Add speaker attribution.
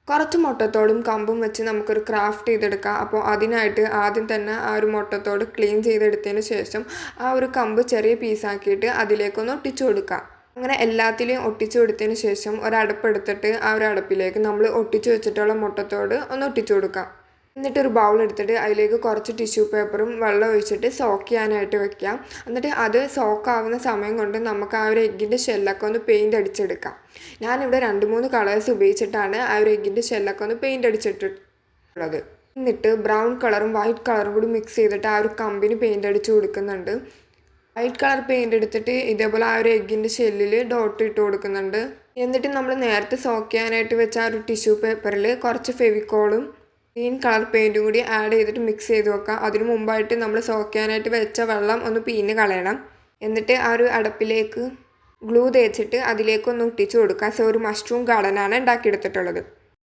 Speaker 1: കുറച്ച് മുട്ടത്തോടും കമ്പും വെച്ച് നമുക്കൊരു ക്രാഫ്റ്റ് ചെയ്തെടുക്കാം. അപ്പോൾ അതിനായിട്ട് ആദ്യം തന്നെ ആ ഒരു മുട്ടത്തോട് ക്ലീൻ ചെയ്തെടുത്തതിന് ശേഷം ആ ഒരു കമ്പ് ചെറിയ പീസാക്കിയിട്ട് അതിലേക്കൊന്ന് ഒട്ടിച്ചു കൊടുക്കാം. അങ്ങനെ എല്ലാത്തിലെയും ഒട്ടിച്ചു കൊടുത്തതിന് ശേഷം ഒരടുപ്പെടുത്തിട്ട് ആ ഒരു അടുപ്പിലേക്ക് നമ്മൾ ഒട്ടിച്ചു വെച്ചിട്ടുള്ള മുട്ടത്തോട് ഒന്ന് ഒട്ടിച്ചു കൊടുക്കാം. എന്നിട്ടൊരു ബൗൾ എടുത്തിട്ട് അതിലേക്ക് കുറച്ച് ടിഷ്യൂ പേപ്പറും വെള്ളം ഒഴിച്ചിട്ട് സോക്ക് ചെയ്യാനായിട്ട് വെക്കാം. എന്നിട്ട് അത് സോക്കാവുന്ന സമയം കൊണ്ട് നമുക്ക് ആ ഒരു എഗ്ഗിൻ്റെ ഷെല്ലൊക്കെ ഒന്ന് പെയിൻ്റ് അടിച്ചെടുക്കാം. ഞാനിവിടെ 2-3 കളേഴ്സ് ഉപയോഗിച്ചിട്ടാണ് ആ ഒരു എഗ്ഗിൻ്റെ ഷെല്ലൊക്കെ ഒന്ന് പെയിൻ്റ് അടിച്ചിട്ടുള്ളത്. എന്നിട്ട് ബ്രൗൺ കളറും വൈറ്റ് കളറും കൂടി മിക്സ് ചെയ്തിട്ട് ആ ഒരു കമ്പിന് പെയിൻ്റ് അടിച്ച് കൊടുക്കുന്നുണ്ട്. വൈറ്റ് കളർ പെയിൻ്റ് എടുത്തിട്ട് ഇതേപോലെ ആ ഒരു എഗ്ഗിൻ്റെ ഷെല്ലിൽ ഡോട്ട് ഇട്ട് കൊടുക്കുന്നുണ്ട്. എന്നിട്ട് നമ്മൾ നേരത്തെ സോക്ക് ചെയ്യാനായിട്ട് വെച്ച ആ ഒരു ടിഷ്യൂ പേപ്പറിൽ കുറച്ച് ഫെവിക്കോളും ഗ്രീൻ കളർ പെയിൻറ്റും കൂടി ആഡ് ചെയ്തിട്ട് മിക്സ് ചെയ്ത് വെക്കാം. അതിന് മുമ്പായിട്ട് നമ്മൾ സോക്ക് ചെയ്യാനായിട്ട് വെച്ച വെള്ളം ഒന്ന് പിഴിഞ്ഞ് കളയണം. എന്നിട്ട് ആ ഒരു അടപ്പിലേക്ക് ഗ്ലൂ തേച്ചിട്ട് അതിലേക്കൊന്ന് ഒട്ടിച്ച് കൊടുക്കുക. ഒരു മഷ്റൂം ഗാർഡനാണ് ഉണ്ടാക്കിയെടുത്തിട്ടുള്ളത്.